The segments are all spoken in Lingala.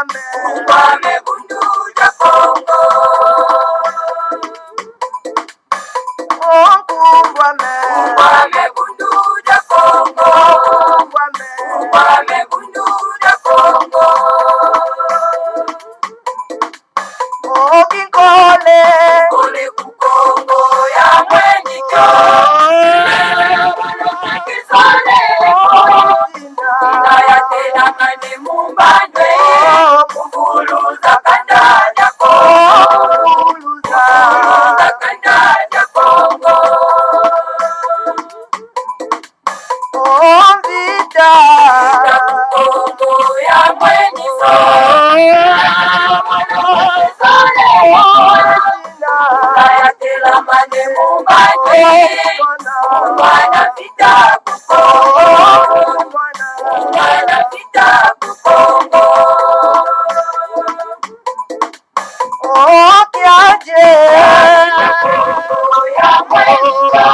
Kumbame bundu ya Kongo. Kumbame bundu ya Kongo. Kumbame bundu ya Kongo. Kole ku Kongo ya mwenyikyo. Kisole Inaya tena mani mumbane. Mukuluza kanda ya Kongo. Mukuluza kanda ya Kongo. Vita ku Kongo ya mwenyiso. Inaya tena mani mumbane. Mwana vita ku Kongo. Mwana vita ku Kongo. Kiaje ya mwenyiso.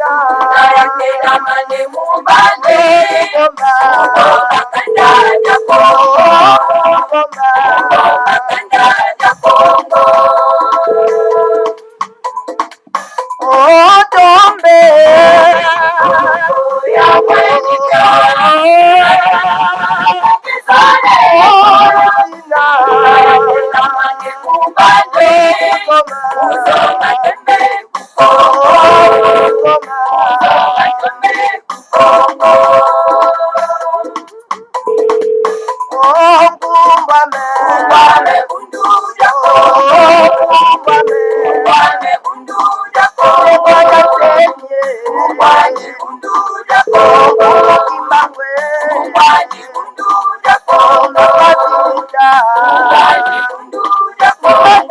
Inaya tena mani mumbane. Kanda ya Kongo. Kanda ya Kongo. Tombe ya mwenyikyo. Inaya tena mani mumbane. Uzonga tembe ku Kongo. Uzonga tembe ku Kongo. Kumbame bundu ya Kongo. Kumbame bundu ya Kongo. Kumbame bundu ya Kongo. Kumbame bundu ya Kongo. Kumbame bundu ya Kongo. Kumbame bundu ya Kongo.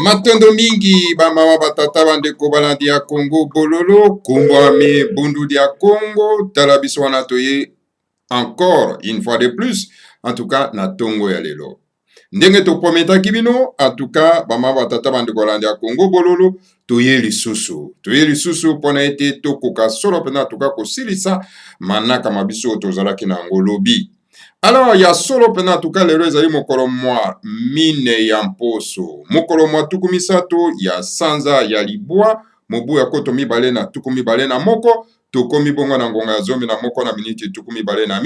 Matondo mingi bamama batata bandeko balandi ya Congo bololo kumbwame bundu dia Congo talabiso wana toye encore une fois de plus en tout cas na tongo ya lelo ndenge to prometaki bino en tout cas bamama batata bandeko balandi ya Congo bololo toye lisusu pona ete tokoka solo pena en tout cas kosilisa manaka mabiso tozalaki na ngolobi. Alors, il y a solo pena en tout cas lelo ezali mokolo mwa mine ya mposo. Mokolo mwa tuku misato ya sanza ya libwa, mobu ya koto mibale na tuku mibale na moko, tokomi bongo na ngonga ya zomi na moko na miniti tuku mibale na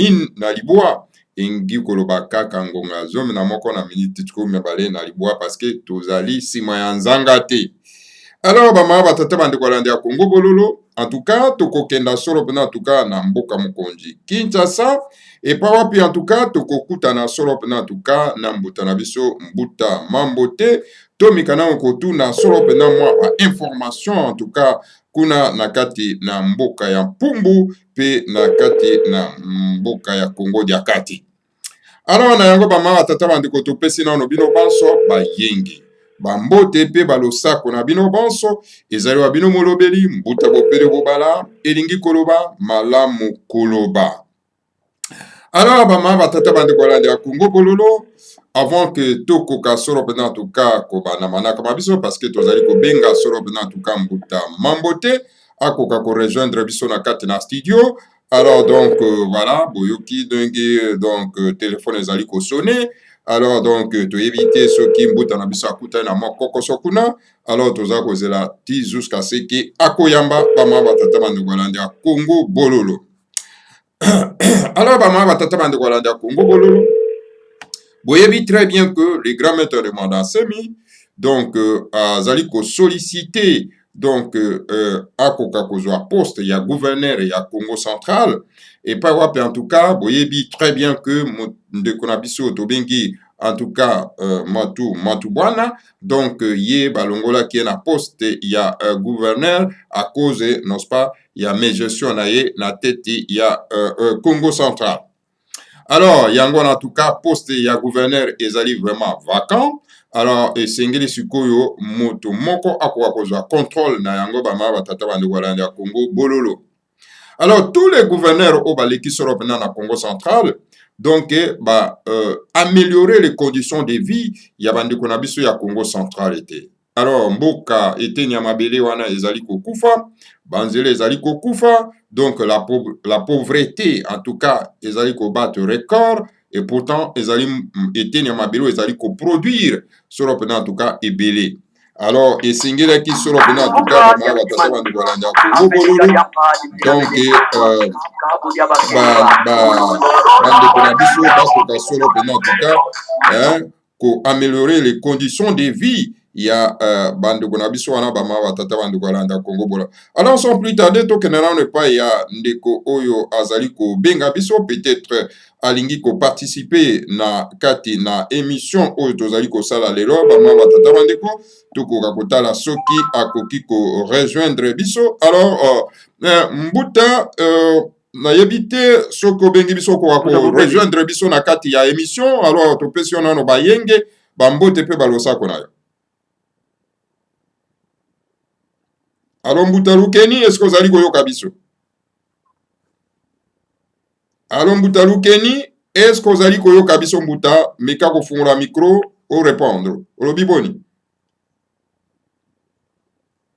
libwa, engi koloba kaka ngonga ya zomi na moko na miniti tuku mibale na libwa, parce que tozali sima ya nzanga te. Alors, bama batata bandeko balandi ya Congo bololo, en tout cas, tokokenda solo pena en tout cas na mboka mokonzi Kinshasa, epa wapi en tout cas tokokutana solo pena en tout cas na mbuta na biso mbuta mambote, tomikana okotuna solo pena mwa information en tout cas kuna na kati na mboka ya Mpumbu pe na kati na mboka ya Congo dia kati. Alors na yango bama batata bandeko topesi nano bino banso bayengi. Bambote pe balosako na bino bonso ezali wa bino molobeli mbuta bopele bobala elingi koloba malamu koloba. Alors bama batata bandeko balandi ya Congo bololo avant que tokoka solo pena en tout cas kobana manaka mabiso parce que tozali kobenga solo pena en tout cas mbuta mambote akoka ko rejoindre biso na kati na studio. Alors donc voilà boyoki donc téléphone ezali ko sonner. Alors donc to éviter ce qui mbuta na biso akuta na moko sokuna. Alors toza kozela ti jusqu'à ce que akoyamba bama batata bandeko balandi ya Congo bololo. Alors bama batata bandeko balandi ya Congo bololo. Boyebi très bien que les grands maîtres de Mandat Semi donc azali ko solliciter donc akoka kozwa poste ya gouverneur ya Congo central et pas wapi en tout cas boyebi très bien que ndeko na biso tobengi en tout cas Matu Bwana donc ye balongola qui est na poste ya gouverneur à cause n'est-ce pas ya mégestion na ye na tête ya Congo central. Alors yango en tout cas poste ya gouverneur ezali vraiment vacant. Alors esengeli sikoyo moto moko akoka kozwa contrôle na yango bama batata bande walanda ya Congo bololo. Alors tous les gouverneurs au baleki soro pena na Congo central donc améliorer les conditions de vie ya bande kona biso ya Congo central était. Alors mboka était nyamabele wana ezali kokufa banzele ezali kokufa donc la pauvreté en tout cas ezali ko battre record et pourtant ezali était nyamabele ezali ko produire soro pena en tout cas ebele. Alors esengela ki soro pena en tout cas ba batata bande walanda Congo bololo donc bande kona biso bakoka solo pena en tout cas ko améliorer les conditions de vie ya bande kona biso wana bama batata bande kolanda Congo bola. Alors sans plus tarder to kenera ne pas ya ndeko oyo azali ko benga biso peut-être alingi ko participer na kati na émission oyo tozali ko sala lelo bama batata bande ko tokoka kotala soki akoki ko rejoindre biso. Alors mbuta nayebi te soki obengi biso koka ko rejoindre biso na kati ya émission alors topesi yo nano bayenge bambote mpe balosako na yo. Alors mbuta lukeni est-ce que ozali koyoka biso? Alors mbuta lukeni est-ce que ozali koyoka biso mbuta meka kofungula micro o répondre olobi boni?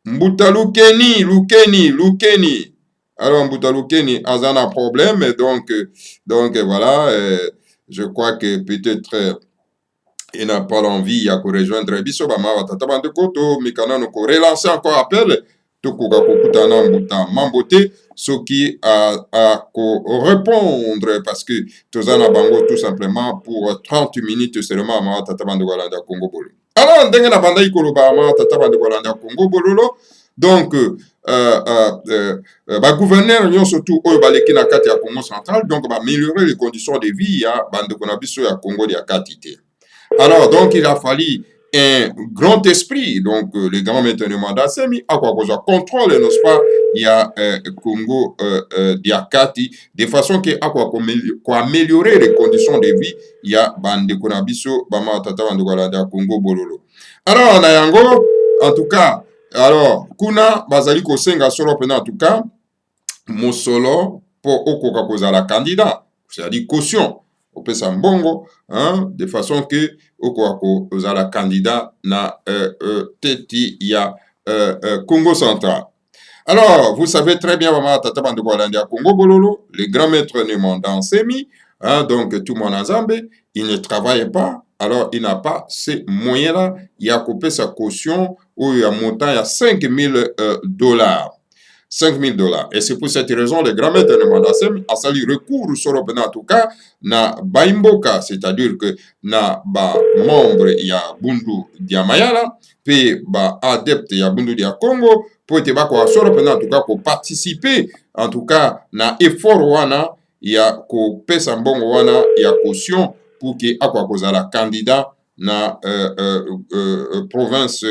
Mbuta lukeni alors mbuta lukeni aza na problème donc voilà je crois que peut-être il n'a pas l'envie à rejoindre biso bama batata bande koto mikana no ko relancer encore appel tokoka kokutana mbuta mambote soki a ko répondre parce que tozana bango tout simplement pour 30 minutes seulement ma tata bande kolanda Congo bolo. Alors ndenge na banda ikoloba ma tata bande kolanda Congo bololo donc gouverneur nyonso tout oyo baleki na kati ya Congo central donc améliorer les conditions de vie ya bande kona biso ya Congo ya katité. Alors donc il a fallu un grand esprit, donc le grand maintenant d'Assemi, à quoi cause contrôle, n'est-ce pas, il y a Congo Diakati, de façon que à quoi améliorer les conditions de vie, il y a Bande Konabiso, Bama Tata Bande Congo Bololo. Alors, Nayango, en tout cas, alors, Kuna, Bazali Kosenga Solo en tout cas, Mosolo, pour Okoka Kozala candidat, c'est-à-dire caution. Opesa mbongo de façon que okoako ozala candidat na teti ya Congo central. Alors vous savez très bien mama tata bande kolandia Congo bololo le grand maître Nemanda Nsemi donc tout mon ensemble il ne travaille pas alors il n'a pas ces moyens là il a coupé sa caution ou il a montant à $5,000 $5,000. Et c'est pour cette raison le grand maître de Mandasem a sali recours sur en tout cas na baimboka, c'est-à-dire que na ba membre ya bundu dia mayala pe ba adepte ya bundu dia Congo pour te ba ko sur en tout cas pour participer en tout cas na effort wana ya ko pesa mbongo wana ya caution pour que akwa kozala candidat na province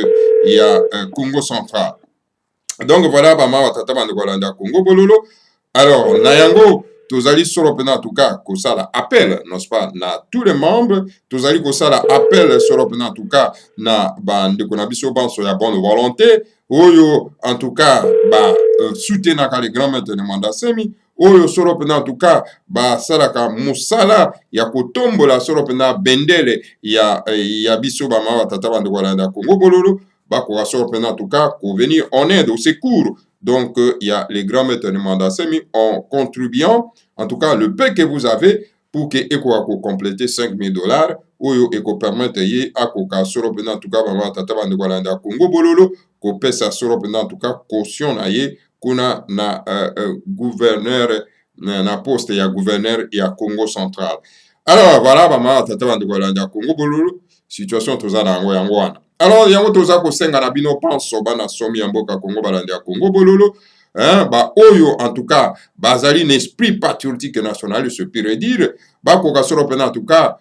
ya Congo central. Donc voilà, bama watata bande kolanda Congo bololo. Alors, nayango, tozali solo pena en tout cas, kosala appel, n'est-ce pas, na tous les membres, tozali kosala appel solo pena en tout cas, na bande konabiso banso ya bonne volonté, oyo en tout cas, soutenaka les grands maîtres de Mandasemi, oyo solo pena en tout cas, salaka musala ya kotombola solo pena bendele ya biso bama watata bande kolanda Congo bololo. En tout cas, pour venir en aide au secours. Donc, il y a les grands maîtres de Mandasemi en contribuant, en tout cas, le peu que vous avez pour que ECO compléter $5,000 ou ECO permette à Koka Soropena, en tout cas, Tata Bandewalanda Congo Bololo, ko pesa Soropena, en tout cas, caution na ye, kuna na gouverneur, na poste ya gouverneur ya Congo central. Alors, voilà, Tata Bandewalanda Congo Bololo, situation tozana yango wana. Alors yango toza kosenga na bino panso bana somi ya mboka Congo balandi ya Congo bololo, ba oyo en tout cas bazali un esprit patriotique national se pire dire bakoka solo pena en tout cas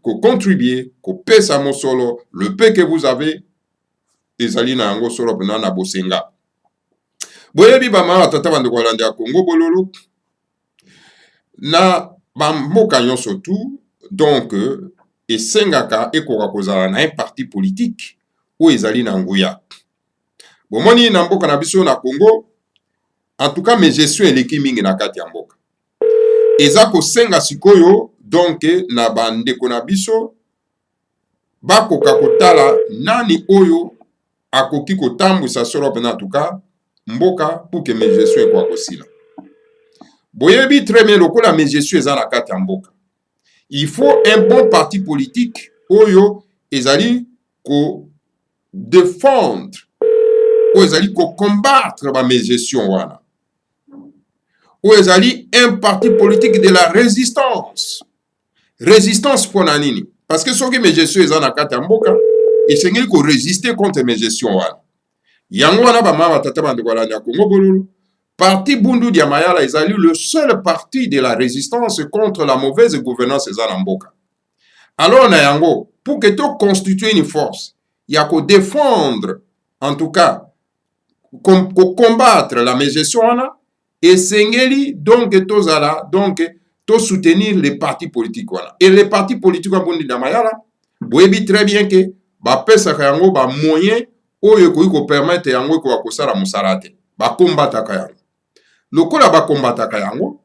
ko contribuer ko pesa mosolo le peu que vous avez ezali na yango solo pena na bosenga. Boyebi ba mama tata bandeko balandi ya Congo bololo na bamboka nyonso tu donc esengaka ekoka kozala na un parti politique oyo ezali na nguya. Bomoni na mboka na biso na Congo en tout cas mes gestion eleki mingi na kati ya mboka. Eza kosenga sikoyo donc na bandeko na biso bakoka kotala nani oyo akoki kotambwisa solo pena en tout cas mboka pour que mes gestion ekwa kosila. Boyebi très bien lokola mes gestion eza na kati ya mboka. Il faut un bon parti politique oyo ezali ko défendre oyo ezali ko combattre ba mes gestion wana. Oyo ezali un parti politique de la résistance. Résistance pona nini? Parce que soki mes gestion eza na kati ya mboka esengeli ko résister contre mes gestion wana. Yango wana ba mama tata bandeko balandi ya Congo bololo. Parti Bundu dia Mayala ezali le seul parti de la résistance contre la mauvaise gouvernance eza na mboka. Alors na yango pour que to constituer une force, il y a ko défendre en tout cas ko combattre la mégestion wana esengeli donc tozala donc to soutenir les partis politiques wana. Et les partis politiques wa Bundu dia Mayala boyebi très bien que ba pesa ka yango ba moyen oyo ko permettre yango ko kosala musala te. Ba combattre ka yango. Lokola ba combataka yango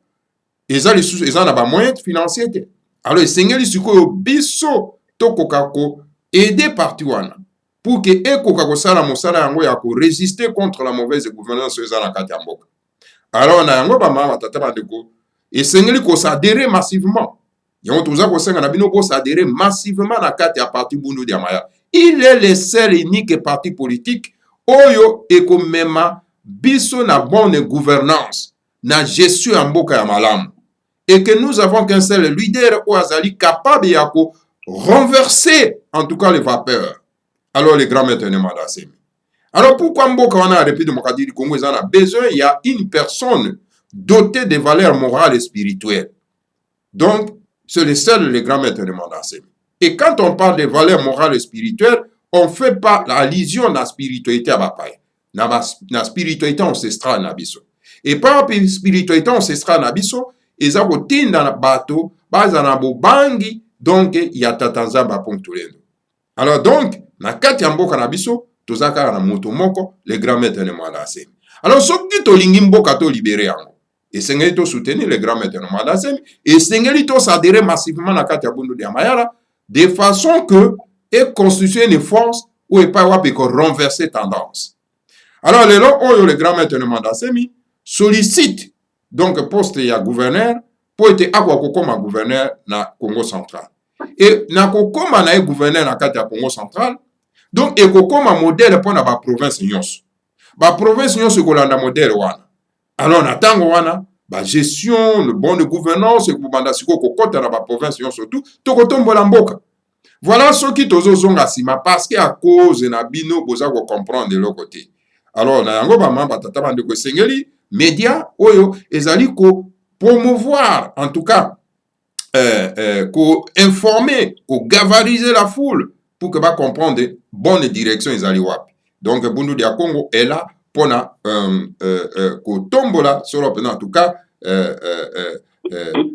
eza lisusu eza na ba moyens financiers te. Alors esengeli sikoyo biso tokoka ko aider parti wana pour que ekoka kosala mosala yango ya ko résister contre la mauvaise gouvernance eza na kati ya mboka. Alors na yango ba mama tata bandeko esengeli ko s'adhérer massivement. Yango toza kosenga na bino ko s'adhérer massivement na kati ya parti Bundu dia Mayala. Il est le seul unique parti politique oyo ekomema biso na bonne gouvernance, na gestion ya mboka ya malamu. Et que nous avons qu'un seul leader ou azali capable ya ko renverser en tout cas les vapeurs. Alors les grands maîtres de Mandasemi. Alors pourquoi mboka wana la République démocratique du Congo a besoin, il y a une personne dotée de valeurs morales et spirituelles. Donc c'est le seul les grands maîtres de Mandasemi. Et quand on parle de valeurs morales et spirituelles, on ne fait pas allusion à la spiritualité à Bapaye. Na spiritualité ancestrale na biso. Et par spiritualité ancestrale na biso, eza kotinda na bato, baza na bobangi, donc ya tatanzamba ponctulendo. Alors donc, na kati ya mboka na biso, tozaka na moto moko, le grand maître de Mandasemi. Alors soki to lingi mboka to libéré yango, esengeli to soutenir le grand maître de Mandasemi, esengeli to s'adhérer massivement na kati ya Bundu dia Mayala, de façon que et constituer une force où et pas wapi ko renverser tendance. Alors, le grand maître de Mandasemi sollicite donc poste ya gouverneur pour être akwa gouverneur na Congo central. Et na kokoma na gouverneur na kati ya Congo central, donc e kokoma modèle pour na ba province nyonso. Ba province nyonso kolanda modèle wana. Alors na tango wana ba gestion, le bon de gouvernance et kubanda siko kokota na ba province nyonso tout to kotombola mboka. Voilà ce qui tozo zonga sima parce que à cause na bino boza ko comprendre de l'autre côté. Alors na yango ba mamba tata bandeko sengeli média oyo ezali ko promouvoir en tout cas ko informer, ko gavariser la foule pour que ba comprendre bonne direction ezali wapi. Donc Bundu dia Congo est là pona ko tombola solo en tout cas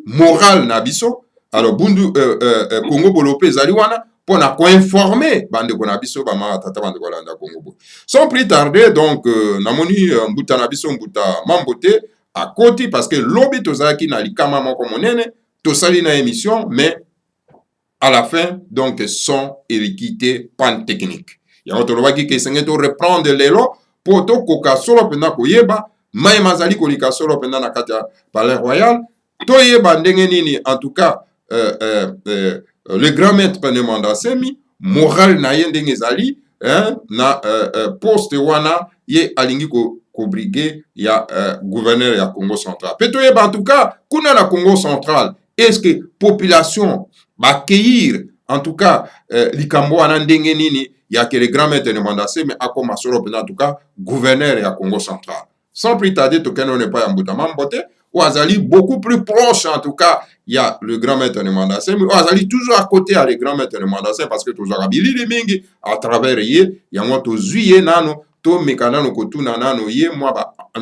moral na biso. Alors Bundu Congo bolopé ezali wana pona ko informer bande ko na biso ba ma tata bande ko landa Congo. Sans plus tarder donc namoni mbuta na biso mbuta mambote à côté parce que lobi tozaki na likama moko monene to sali na émission mais à la fin donc son équité panne technique. Ya otolobaki ke senge to reprendre lelo poto koka solo pena ko yeba mai mazali ko lika solo pena na kati ya Palais Royal to yeba ndenge nini en tout cas le grand maître de Mandasemi moral na ye ndenge ezali na poste wana ye alingi ko briguer ya gouverneur ya Congo central. Peto yeba en tout cas kuna na Congo central est-ce que population ba cueillir en tout cas likambo wana ndenge nini il y a que les grands maîtres de Mandasé, mais à comme en tout cas, gouverneur et à Congo central. Sans plus tarder, Token n'est pas en Boutamambote, ou Azali beaucoup plus proche, en tout cas, il y a le grand maître de Mandasé, mais Azali toujours à côté à les grands maîtres de Mandasé, parce que toujours à Billy de Mingi, à travers il y a moi, to zuye nano, to mekanano kotuna nano,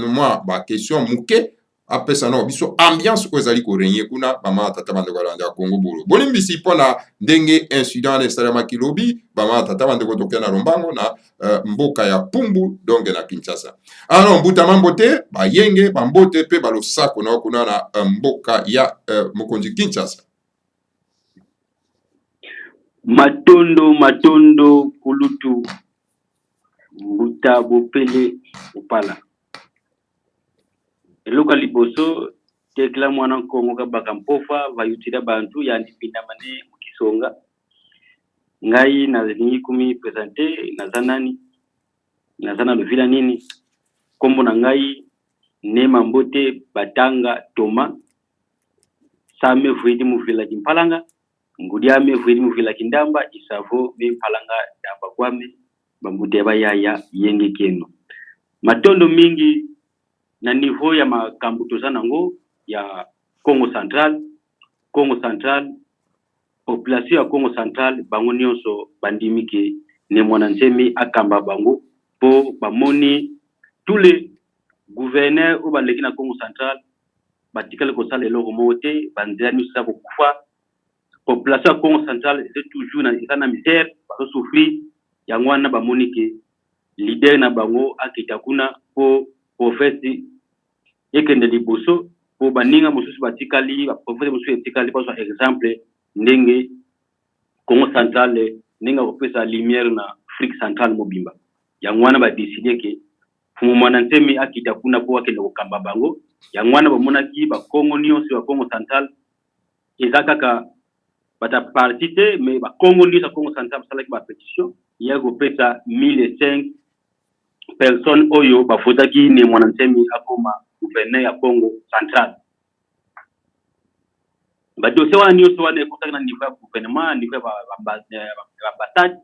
moi, question mouke, après ça, non, biso ambiance ko ezali ko régner kuna bama tata bande ko landa Congo bolo. Bolim bisi pona ndenge incident ne salama kilobi bama tata bande ko tokena rombango na mboka ya Pumbu donc na Kinshasa. Alors mbuta mambote ba yenge ba mbote pe ba losako na kuna na mboka ya mokonzi Kinshasa. Matondo kulutu mbuta bopele upala. Eloka liboso tekla mwana Kongo ka bakampofa vayutira bantu ya ndipinda mane mukisonga ngai na zingi kumi presente nazana luvila nini kombo na ngai nema mbote batanga toma same vuidi muvila kimpalanga ngudiame vuidi muvila kindamba isavo be mpalanga damba kwame bambute bayaya yenge keno matondo mingi na niveau ya makambo tozana ngo ya Congo Central, population ya Congo Central bango nyonso bandimike ne mwananzemi akamba bango po bamoni tous les gouverneurs ou baleki na Congo Central batikale ko sala eloko mote banzani sa ko kufa population ya Congo Central c'est toujours na isana misère ba souffrir ya ngwana bamoni ke leader na bango akita kuna po profeti ekende liboso po baninga mosusu batikali ba profete mosusu etikali par exemple ndenge Congo Central ninga kopesa lumière na Afrique centrale mobimba yangwana ba décider ke fumu mwana ntemi akita kuna po akende kokamba bango yangwana bamonaki ba Congo nyonso ya Congo Central ezakaka bata partite mais ba Congo nyonso ya Congo Central salaki ba pétition ya kopesa 1005 personnes oyo bafotaki ne mwana ntemi akoma gouverneur ya Congo Central. Badossier wana nyonso wana ekotaki na niveau ya gouvernement, niveau ya ambassade,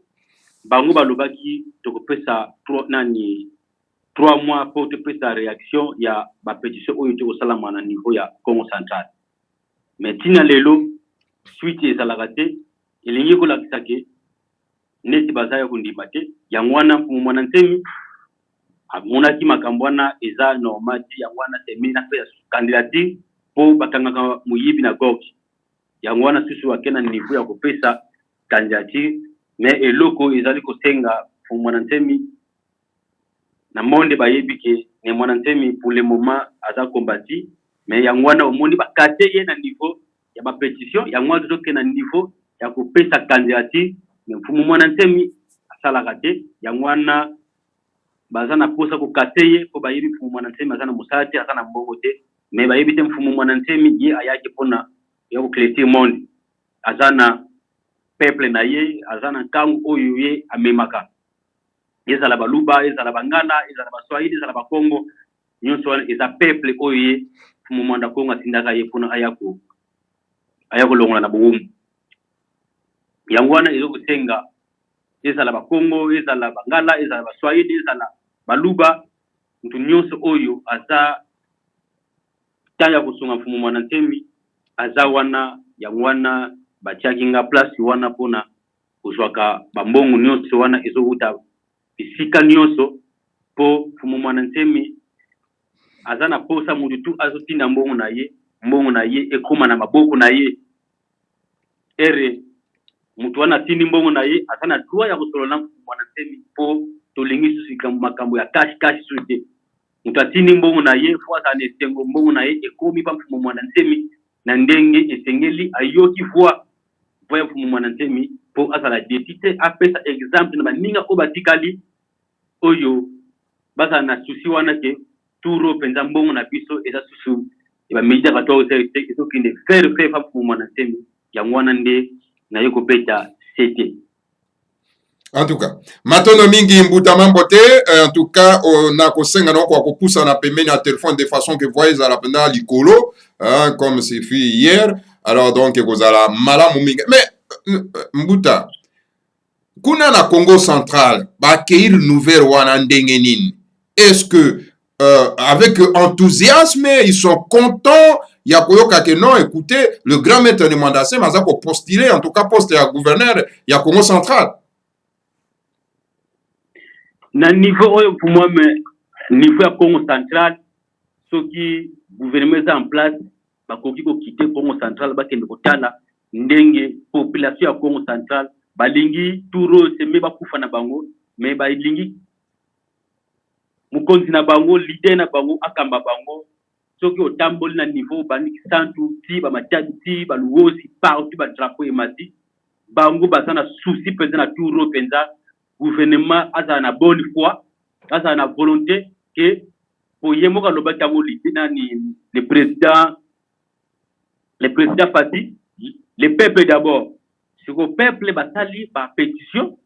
bango balobaki tokopesa 3 mois pour topesa réaction ya ba pétition oyo tokosalama na niveau ya Congo Central. Mais tina lelo suite ezalaka te elingi kolakisa ke neti bazaya kundima te yangwana mwana ntemi amonaki makambo wana eza normal yangwana termina pe candidature po bakangaka muyibi na goki yangwana susu akena niveau ya kopesa candidature mais eloko ezali kosenga mwana ntemi na monde bayebi ke ne mwana ntemi pour le moment aza kombati mais yangwana omoni bakate ye na niveau ya ba pétition yangwana zoke na niveau ya kopesa candidature mais mwana ntemi asalaka te yangwana bazana posa ko kateye ko bayibi mfumu mwana ntemi azana musati azana mbongo te mais bayibi te mfumu mwana ntemi ye ayaki pona ya ko cléter monde azana peuple na ye azana kangu oyo ye amemaka ezala baluba ezala bangala ezala baswahili ezala bakongo nyonso eza peuple oyo ye mfumu mwana Kongo atindaka ye pona ayako longola na boum yangwana ezo kusenga ezala bakongo ezala bangala ezala baswahili ezala baluba mtu nyonso oyo aza taya kusunga mfumu mwana ntemi aza wana yangwana batiaki nga place wana pona kozwaka bambongo nyonso wana ezokuta bisika nyonso po mfumu mwana ntemi aza na posa mutu tu azotinda mbongo na ye ekoma na maboko na ye ere mutu wana tindi mbongo na ye asana droit ya kosolola mwana ntemi po tolingi susika makambo ya cash sute mutu atindi mbongo na ye fo asana esengo mbongo na ye ekomi pa mfumu mwana ntemi na ndenge esengeli ayoki voix ya mfumu mwana ntemi po asala député apesa exemple na baninga o batikali oyo basa na susi wana ke turo penza mbongo na biso eza susu ba media ka to ezo kinde faire pa mfumu mwana ntemi yangwana nde na yoko beta c'était. En tout cas, matono mingi mbuta mambote, en tout cas, on a kosenga no kwa kupusa na pembeni à téléphone de façon que voyez à la pena likolo, comme c'est fait hier. Alors donc kozala malamu mingi. Mais mbuta kuna na Congo central bakeir nouvelle wana ndenge nini? Est-ce que avec enthousiasme ils sont contents ya koyoka que non, écoutez, le grand maître de Mandassem aza ko postuler en tout cas poste ya gouverneur ya Congo central? Na niveau oyo pour moi mais niveau ya Congo central soki gouvernement est en place bakoki ko quitter Congo central bakende kotala ndenge population ya Congo central balingi turo seme bakufa na bango mais balingi mukonzi na bango leader na bango akamba bango soki otamboli na niveau baniki santu ti ba matadi ti baluosi partout ba drapeau emati bango bazana souci penza na turo penza gouvernement aza na bonne foi aza na volonté que pour yemoka lobaki yango leader ni le président Fati le peuple d'abord c'est que peuple basali ba pétition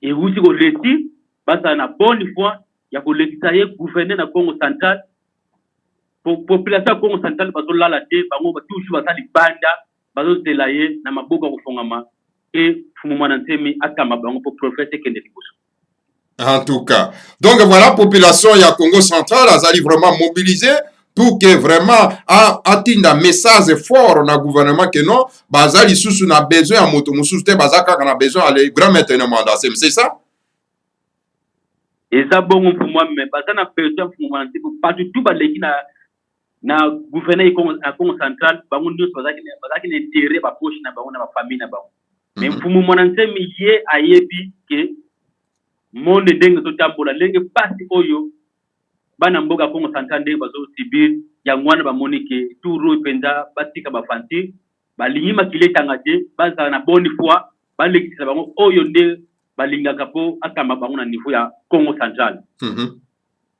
et aussi ko récit basa na bonne foi ya ko lekitaye gouverneur na Congo central population ya Congo central bazo lala te bango ba toujours basali banda bazo telaye na maboka ko fongama et fumuma na ntemi akama bango pour prophète kende liboso. En tout cas, donc voilà, population ya Congo central azali vraiment mobilisée pour que vraiment atinda message fort na gouvernement que non bazali susu na besoin ya moto mususu te bazaka na besoin ale grand maître de Mandassem, c'est ça? Et ça bon pour moi mais bazana besoin pour moi pas du tout baleki na gouverneur à Congo central bango ndio bazaki intérêt ba poche na bango na ba famille na bango mais pour moi ntemi ye ayebi que monde ndenge to tambola lenge pasi oyo bana mboga Congo central ndenge bazo sibir ya ngwana ba monike turo penda batika ba fanti balingi makileta ngate baza na bonne foi balekisa bango oyo nde balingaka po akamba bango na niveau ya Congo central.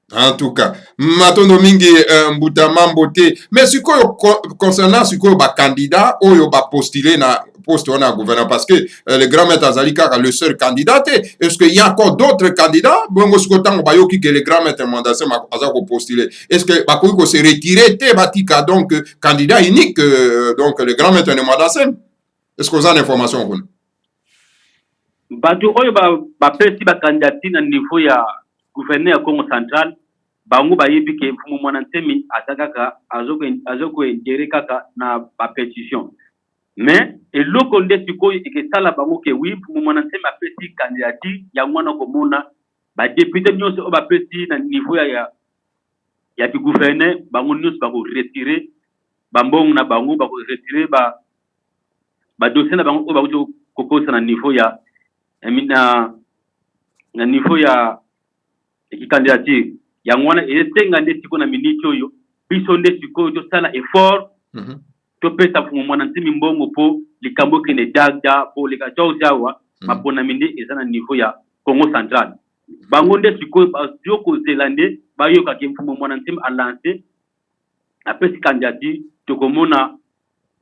En tout cas, matondo mingi mbuta mambo te. Mais sikoyo concernant sikoyo ba candidat oyo ba postuler na poste on a gouverneur parce que le grand maître Azalika le seul candidat. Est-ce qu'il y a encore d'autres candidats? Bongo siko tango bayoki que le grand maître Mandassem aza ko postuler. Est-ce que bakoki ko se retirer te batika donc candidat unique donc le grand maître de Mandassem? Est-ce que vous avez l'information kuna? Batu oyo ba pesi ba candidature na niveau ya gouverneur ya Congo central bango bayebi ke mfumu mwana ntemi atakaka azoko intérêt kaka na ba pétition mais eloko nde sikoyo ekesala bango ke oui mfumu mwana ntemi apesi candidature ya mwana komona ba député nyonso o ba pesi na niveau ya du gouverneur bango nyonso bako retirer bambong na bango bako retirer ba dossier na bango o bako kokosa na niveau ya na niveau ya candidature ya ngwana esenga nde siko na miniti oyo biso nde siko to sala effort to pesa mfumu mwana ntimi mbongo po likambo kene dagda po lika jawa mapona minde ezana niveau ya Congo central bango nde siko bazoko zelande bayoka ke mfumu mwana ntimi a lancer apesi candidature to komona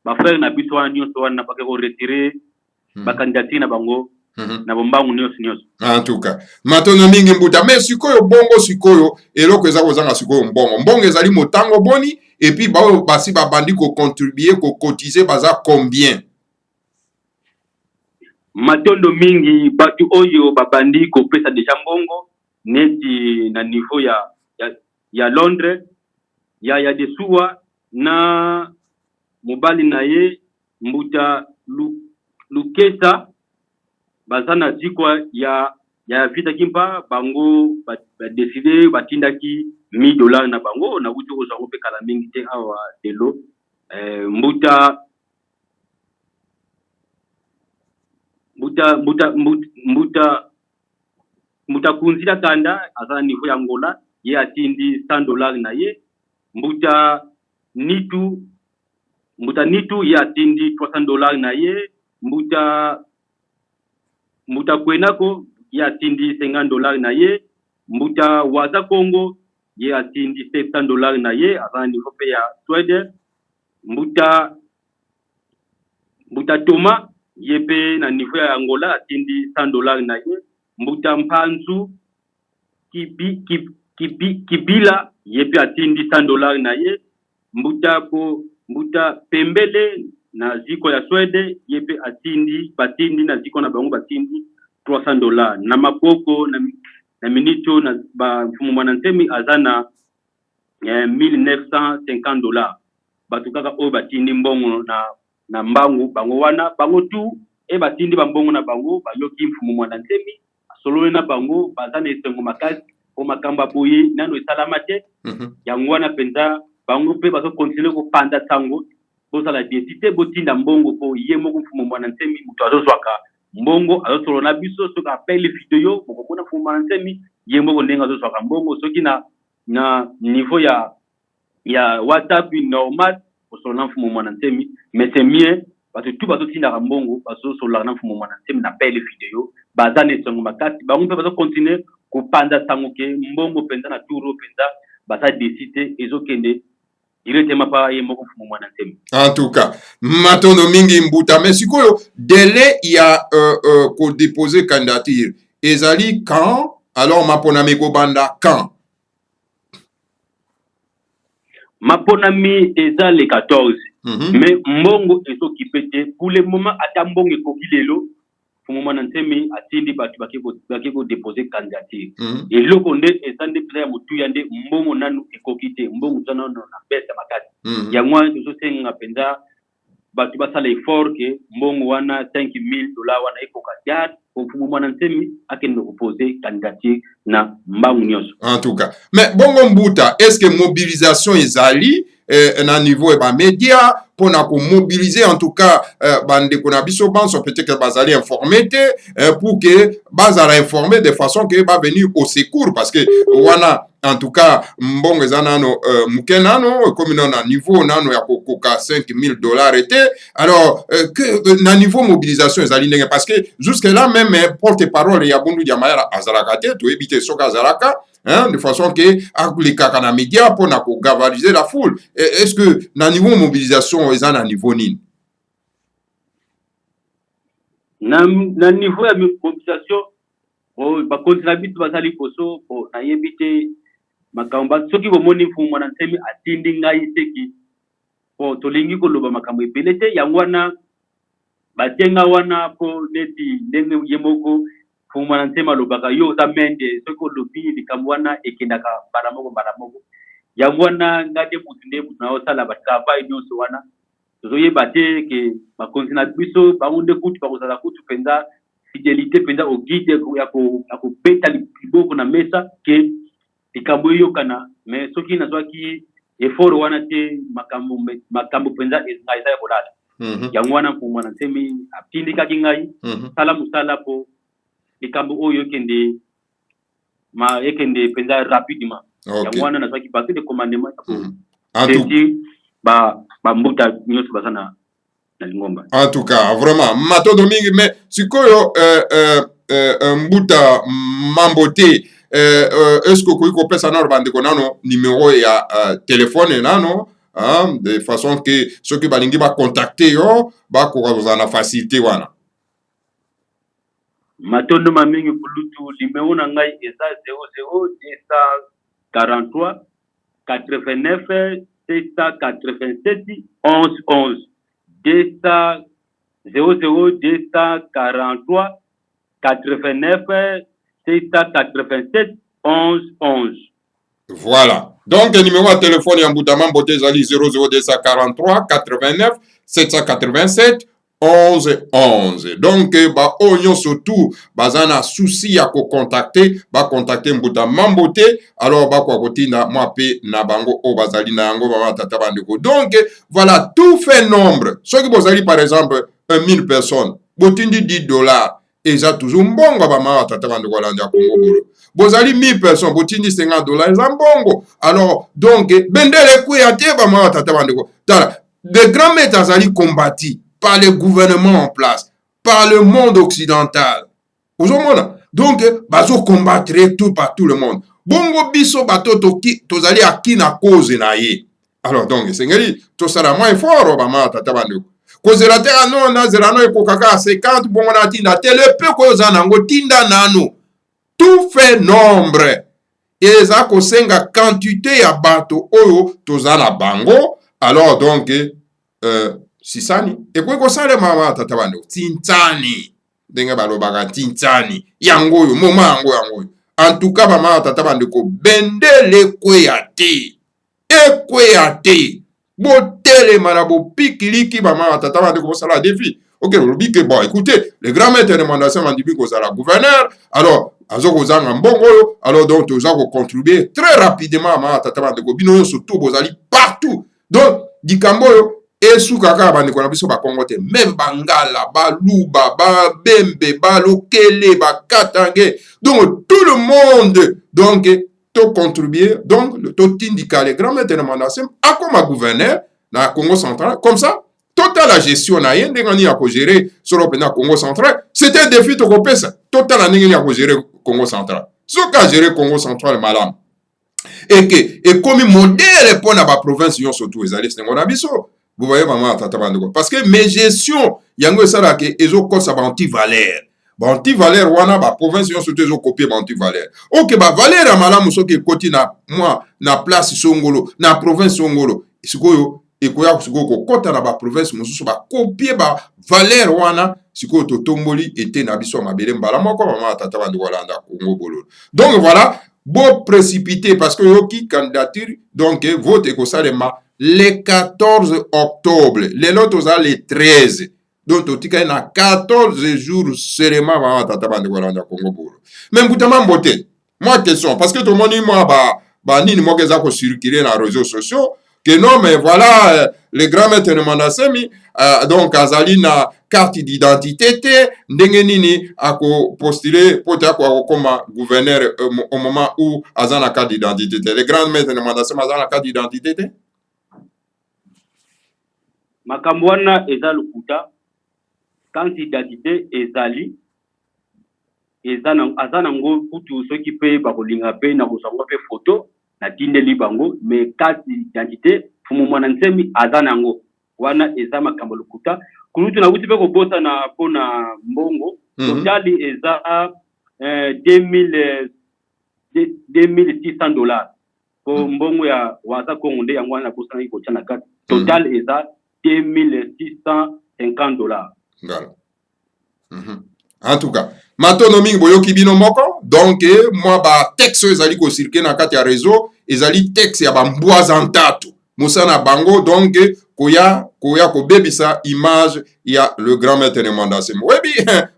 ba frère na biso wana nyonso wana ba ko retirer ba candidature na bango na bombangu nyonso. En tout cas, matono mingi mbuta mais sikoyo bongo sikoyo eloko eza kozanga sikoyo mbongo ezali motango boni et puis basi babandi ko contribuer ko cotiser baza combien? Matondo mingi batu oyo babandi ko pesa deja mbongo neti na niveau ya Londres ya desuwa na mobali na ye mbuta Lukesa bazana zikwa ya vita kimpa bango ba décider batindaki $1000 na bango na wuto ozango pe kala mingi te awa delo mbuta kunzira kanda azana niveau ya Angola ye atindi $100 na ye mbuta nitu ye atindi $300 na ye mbuta kwenako ye atindi $50 na ye mbuta waza Congo ye atindi $700 na ye azana niveau pe ya Sweden mbuta Toma ye pe na niveau ya Angola atindi $100 na ye mbuta Mpanzu Kibila ye pe atindi $100 na ye mbuta Pembele na ziko ya Swede yepe atindi batindi na ziko na bango batindi $300 na makoko na minito na ba mfumu mwanantemi azana $1950 batu kaka oyo batindi mbongo na mbangu bango wana bango tu batindi bambongo na bango bayoki mfumu mwanantemi solone na bango bazana esengo makasi o makamba boye nano esalama te yango wana penza bango pe bazo continuer ko panda tango bozala desite botinda mbongo po ye moko mfumu mwanantemi muto azozwaka mbongo azosolona biso soki apele video bokomona mfumu mwanantemi ye moko ndenge azozwaka mbongo soki na niveau ya WhatsApp normal osolona mfumu mwanantemi mais c'est mieux parce que tout bazotindaka mbongo bazosolana na mfumu mwanantemi na pele video bazana esengo makasi bango pe bazo continuer kopanda tango ke mbongo penza na turo penza basa desite ezokende directement pa ye moko mfumu mwanantemi. En tout cas, matondo mingi mbuta mais sikoyo délai ya ko déposer candidature ezali quand alors maponami ko banda quand maponami eza le 14 mais mbongo ezokipé te pour le moment ata mbongo ekoki lelo mfumu mwanantemi atindi batu baki ko déposer candidature eloko nde eza nde pesa ya motuya nde mbongo nanu ekoki te mbongo eza nano na bese makasi yango wana tozosenga mpenza batu basala effort ke mbongo wana $5,000 wana ekoka tiare mfumu mwanantemi akende koposer candidature na mbangu nyonso. En tout cas mais bongo mbuta est-ce que mobilisation ezali na niveau et ba média pour na ko mobiliser en tout cas bande ko na biso banso peut-être que bazali informer pour que bazala informer de façon que ba venir au secours parce que wana en tout cas mbongo ezanano mukenano comme na niveau nano ya koka $5,000 était alors que na niveau mobilisation ezali ndenge parce que jusque là même porte-parole ya Bundu Diamayala azalaka te to ebite soka azalaka de façon que akulika na média pour na ko galvaniser la foule. Est-ce que na niveau mobilisation eza na niveau nini? Na niveau ya mobilisation ba kontra bitu bazali poso po na yebite makamba soki bomoni mfumu mwanantemi atindi ngai teki po tolingi koloba makambo ebele te yango wana batenga wana po neti ndenge yemoko mfumu mwanantemi alobaka yo za mende soki olobi likambo wana ekendaka mbala moko yango wana ngade mutu nde mutu na osala batravail nyonso wana tozoyeba te ke bakontina biso bango nde kutu bakozala kutu mpenza fidélité mpenza ogide ya kobeta liboko na mesa ke likambo eyokana mais soki nazwaki effort wana te makambo mpenza eza ya kolala yango wana mfumu mwanantemi atindikaki ngai sala mosala po likambo oyo ekende mpenza rapidement yango wana nazwaki base de commandement eti bambuta nyonso baza na lingomba. En tout cas vraiment matondo mingi mais sikoyo mbuta mambote est-ce que koyi kopesa nano bandeko nano numéro ya téléphone nano de façon que soki balingi bacontacte yo bakoka kozala na facilité wana? Matondo mamingi kulutu numéro na ngai eza 00 243 89 687 11 11 243 89 687 11 11. Voilà. Donc, le numéro de téléphone ya Mbuta Mambote ezali 00243 89 787 11 11. Donc, ba oyo surtout bazana souci ya ko contacter, ba contacter Mbuta Mambote, alors ba kwa kotinda moi pe na bango o bazali na yango ba tata bandeko. Donc, voilà, tout fait nombre. Ceux qui bozali par exemple 1000 personnes, botindi $10. Et ça toujours mbongo ba ma tata bandeko la ndia Congo bolo. Bozali 1000 personnes, botindi $50, et ça mbongo. Alors, donc, bendele kuyate ba ma tata bandeko. De grands maîtres azali combattus par le gouvernement en place, par le monde occidental. Vous comprenez? Donc, bazo combattre tout par tout le monde. Bongo biso bato tozali aki na cause na ye. Alors donc, sengeli to sala moins fort ba ma tata bandeko. Kozela te ano na zelano ekokaka 50 bongo na tinda tele pe koza nango tinda nano. Tout fait nombre. Et ça kosenga quantité ya bato oyo tozala bango. Alors donc sisani ekoki kosalema mama tata bando tintani ndenge balobaka tintani yango oyo moma yango oyo en tout cas bamama tata bandeko bendele ekweya te botelema na bopikiliki bamama tata bandeko bosala défi. Ok, olobi ke bon écoutez le grand maître de mandation mandibi kozala gouverneur alors azo kozanga mbongo oyo alors donc toza kocontribue très rapidement mama tata bandeko bino nyonso to bozali partout donc likambo oyo esuka kaka bandeko na biso bakongo te même bangala baluba babembe balokele bakatange donc tout le monde donc to contribuer donc to tindika le grand maître de mandation akoma gouverneur na Congo central comme ça total la gestion na ye ndenge nini ya kogere solo pena Congo central c'était un défi tokopesa total la ndenge nini ya kogere Congo central soki agere Congo central malamu eke ekomi modele mpo na baprovince nyonso tu ezali sengo na biso. Vous voyez maman tata bandeko parce que mes gestion yango esalaka ezokosa baantivaleur baantivaleur wana baprovince nyonso tu ezokopie baantivaleur ok bavaleur ya malamu soki ekoti na mwa na place songolo na province songolo sikoyo ekoya sikoyo kokota na baprovince mosusu bakopie bavaleur wana sikoyo totomboli ete na biso mabele mbala moko maman tata bandeko walanda Congo bololo. Donc voilà bo précipité parce que yoki candidature donc vote ekosalema le 14 octobre lelo toza le 13 donc totika na 14 jours seulement mama tata bandeko walanda Congo bololo. Mais mbutama mbote moi question parce que tout le monde moi ba nini moko eza ko circuler na réseaux sociaux que non mais voilà le grand maître de Mandasemi donc azali na carte d'identité te ndenge nini ako postuler pote ako koma gouverneur au moment où azana carte d'identité te le grand maître de Mandasemi azana carte d'identité te makambo wana eza lokuta carte d'identité ezali aza nango kutu soki mpe bakolinga mpe na kozanga mpe photo na tindeli bango mais carte d'identité fumu mwana nsemi aza nango wana eza makambo lokuta kulutu na kuti mpe kobosa na mpona mbongo totali eza $2,600 po mbongo ya waza kongo nde yango wana bosa na kotia na carte total eza $2,650. Voilà. En tout cas matono mingi boyoki bino moko donc moi ba texte ezali ko circuler na kati ya réseau ezali texte ya bambwaza ntatu musana bango donc koya kobebisa image ya le grand maître de Mandasemi webi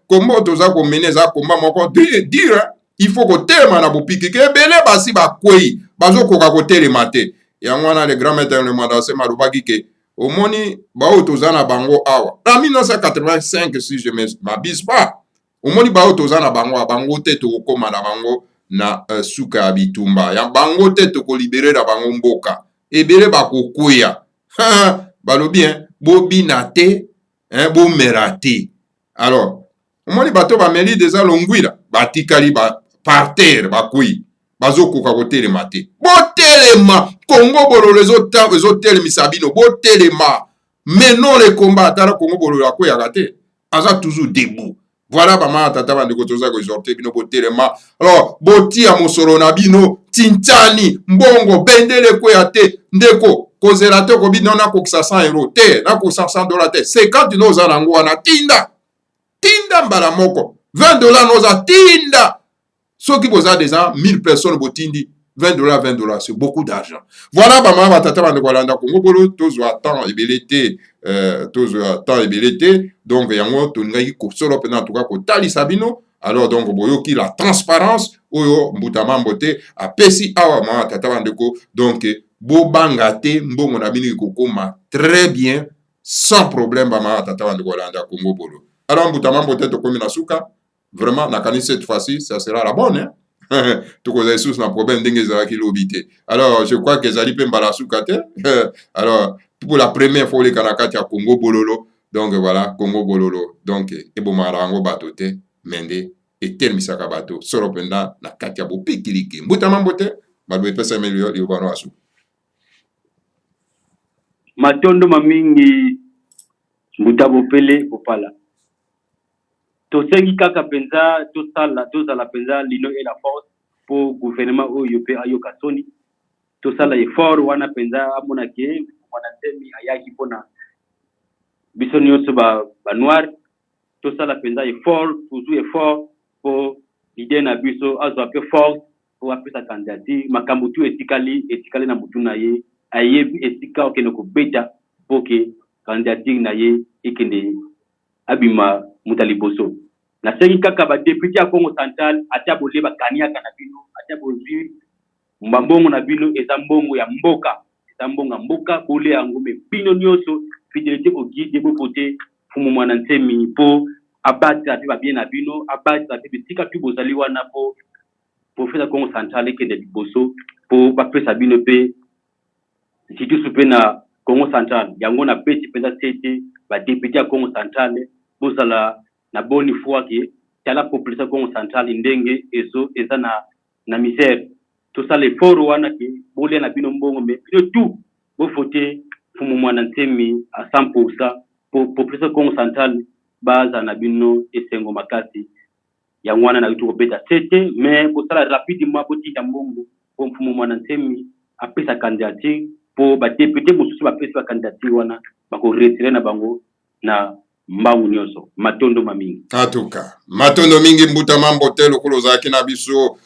kombo toza ko meneza komba moko dire il faut ko telema na bopiki ke bele basi bakwei bazokoka kotelema te yango wana le grand maître de Mandasemi alobaki ke omoni bao toza na bango awa na 1985 si je m'abuse pas omoni bao toza na bango te tokokoma na bango na suka ya bitumba ya bango te tokolibere na bango mboka ebele bakokwea balobi bobina te bomera te. Alors omoni bato bameli deza longwila batikali par terre bakwei bazokoka kotelema te botelema Congo bololo ezotelemisa bino botelema mais non le combat atala Congo bololo akweyaka te aza toujours debout. Voilà bama tata bandeko toza ko exhorter bino botelema alors botia mosolo na bino tintani mbongo bendele kweya te ndeko kozela te ko bino na kokisa €100 te na kokisa $100 te 50 noza nango wana tinda mbala moko $20 noza tinda soki boza déjà 1000 personnes botindi $20 c'est beaucoup d'argent. Voilà bama batata bandeko landa Congo bolo tozwa temps ebelete donc yango tongaki ko solo pena en tout cas ko tali sabino alors donc boyoki la transparence oyo mbutama mbote apesi awa mama tata bandeko donc bobanga te mbongo na bino kokoma très bien sans problème bama tata bandeko landa Congo bolo. Alors mbutama mbote to komi na suka vraiment nakani cette fois-ci ça sera la bonne hein. Tout cause sous na problème ndenge ezalaki lobi te. Alors je crois que ezali pe mbala suka te alors pour la première fois les kanakati ya Congo bololo donc voilà Congo bololo donc ebomara yango bato te mende etelmisaka bato solo penda na kati ya bopikiliki mbutama mbote bato epesa melio liobano asu matondo mamingi mbutabo pele popala tosengi kaka penza tozala penza lino et la force pour gouvernement oyo pe ayoka soni tosala effort wana penza amona ke mwana temi ayaki pona biso nyonso ba noir tosala penza effort toujours effort po idée na biso azwa pe force po apesa candidature makambo tu etikali na mutu na ye ayebi esika okende kobeta po ke candidature na ye ekende abima muta liboso nasengi kaka badepute ya Congo Central ata bole bakaniaka na bino ata bozwi mbongo na bino eza mbongo ya mboka bole yango me bino nyonso fidélité au guide bopote fumu mwana ntemi po abata pe babien na bino abata pe tika tu bozali wana po feza Congo Central ekende liboso po bapesa bino pe situ supe na Congo Central yango na beti penza tete badepute ya Congo Central bozala na boni foi ke tala population Congo Central ndenge eza na misère tout ça les fort wana ke bole na bino mbongo mais tout bo voter fumu mwana ntemi à 100% pour population Congo Central baza na bino esengo makasi ya wana na tuko beta tete mais pour ça rapidement pour tita mbongo pour fumu mwana ntemi apesa candidature pour ba député mosusu bapesa candidature wana bako retirer na bango na mbangu nyonso matondo mamingi atuka matondo mingi mbuta mambo telo kulozaki na biso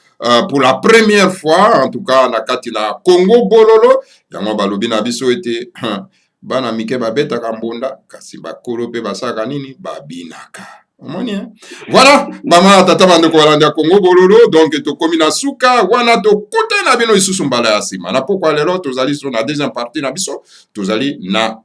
pour la première fois en tout cas na kati na Congo bololo yango balobi na biso ete bana mike babetaka mbunda kasi bakolo pe basaka nini babinaka omoni voilà mama tata bandeko balandi ya Congo bololo donc tokomi na suka wana tokute na bino isusu mbala ya sima na pokwa lelo tozali so na deuxième partie na biso tozali na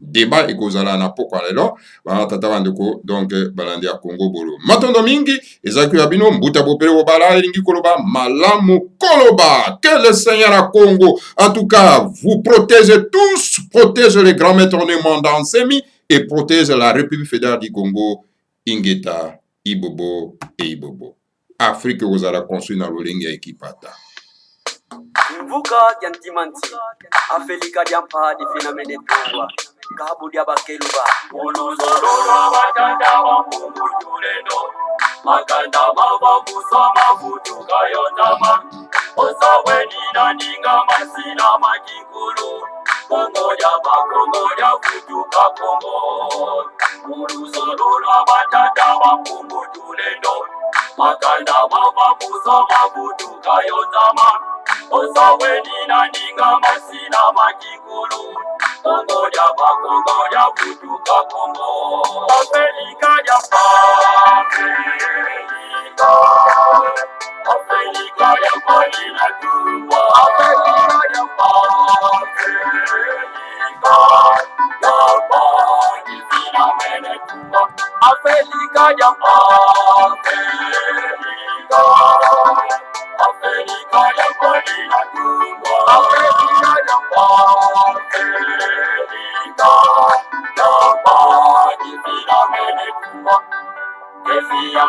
débat ekozala na pokwa lelo bana tata bandeko donc balandi ya Congo bololo matondo mingi ezaki ya bino mbuta bopele bobala elingi koloba malamu koloba que le Seigneur à Congo en tout cas vous protégez tous, protège les grands maîtres du monde en semi et protège la République fédérale du Congo Ingeta Ibobo et Ibobo Afrique ozala construit na lolingi ya ekipata Mvuka yantimanti afelika diampa di fenomene tongwa kabu dia bakeluba Uluzorora batanda wa Mungu tulendo makanda mava kusama kutuka yondama osaweni na ninga masina makikulu kongoja kutuka Kongo Uluzorora batanda wa Mungu tulendo makanda mava kusama kutuka yondama osaweni na ninga masina makikulu kongoja kutuka Kongo Afrika ya Afrika ya Palina Tumba Afrika ya Palina Mene Tumba Afrika ya Afrika ya Palina Tumba Afrika ya Kesi ya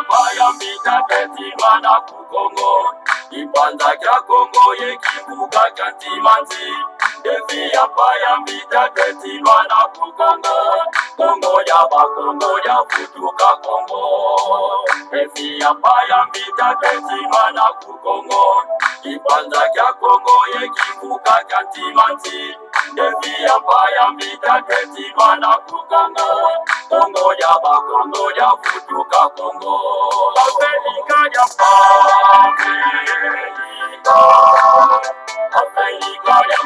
mbita tetima na kukongo Ipanza kya Kongo ye kibuga kya timanzi Kesi ya mbita tetima na kukongo Kongo ya futuka Kongo Kesi ya mbita tetima na kukongo Ipanza kya Kongo ye kibuga kya timanzi Kesi ya mbita tetima na kukongo Kongo ya futuka Kongo Afrika ya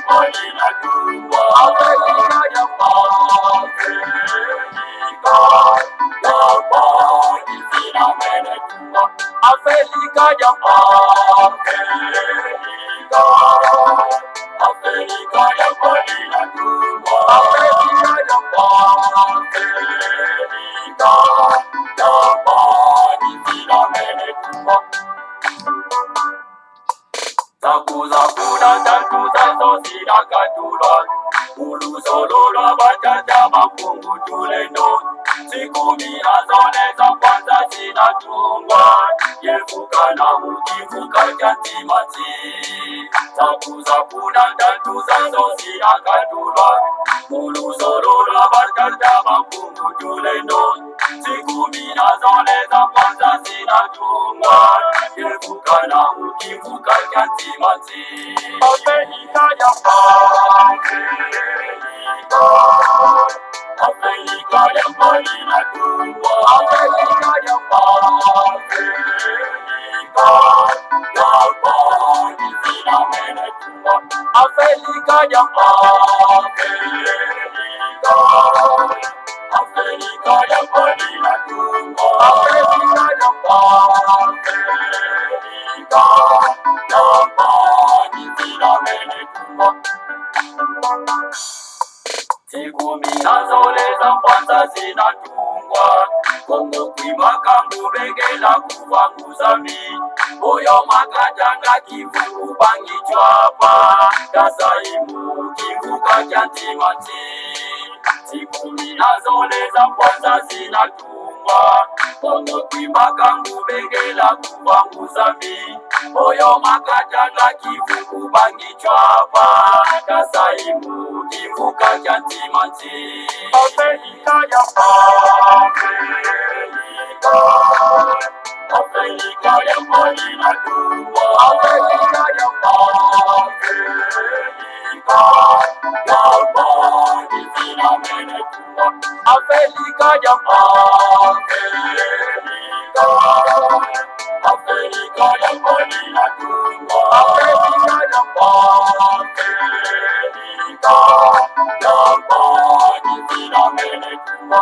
Palina Tumba Afrika ya Palina Mene Tumba Afrika ya Afrika ya Palina Tumba Afrika ya Palina Mene Tumba Zakuza kuna tatuza sosira katulwa Uluzololwa batata mafungu tulendo Siku mira zone za kwanza zinatungwa Yefuka na ukifuka kyantimati Zakuza kuna tatuza sosira katulwa Uluzololwa batata mafungu tulendo Siku mira zone za kwanza zinatungwa Yefuka na ukifuka kyantimati Afrika ya Afrika jambo linatungwa. Afrika jambo. Afrika jambo linatungwa. Afrika jambo. Afrika jambo linatungwa. Afrika jambo. Siku minazole za kwanza zinatungwa Kongo kwimaka ngubengela kuvanguza mi Oyo makajanga kivu bangi chwapa Kasaimu kivuka kyantimati Siku minazole za kwanza zinatungwa Kongo kwimaka ngubengela kuvanguza mi Oyo makajanga kivu bangi chwapa Kasaimu kivuka kyantimati Afrika ya Afrika ya polina tuwa Afrika ya polina mene tuwa Afrika ya Afrika ya polina tuwa Afrika ya polina mene tuwa